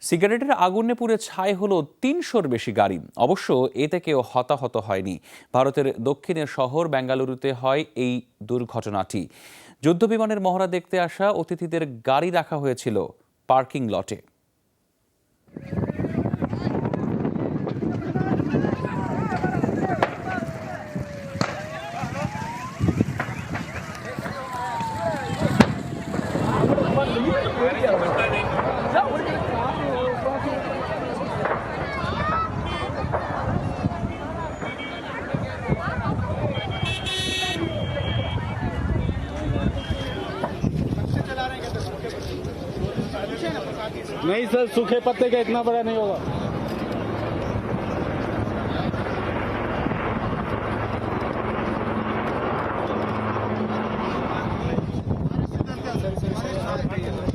সিগারেটের আগুনে পুড়ে ছাই হলো ৩০০-র বেশি গাড়ি। অবশ্য এতে কেউ হতাহত হয়নি। ভারতের দক্ষিণের শহর বেঙ্গালুরুতে হয় এই দুর্ঘটনাটি। যুদ্ধবিমানের মহড়া দেখতে আসা অতিথিদের গাড়ি রাখা হয়েছিল পার্কিং লটে। नहीं सर, सूखे पत्ते का इतना बड़ा नहीं होगा। सर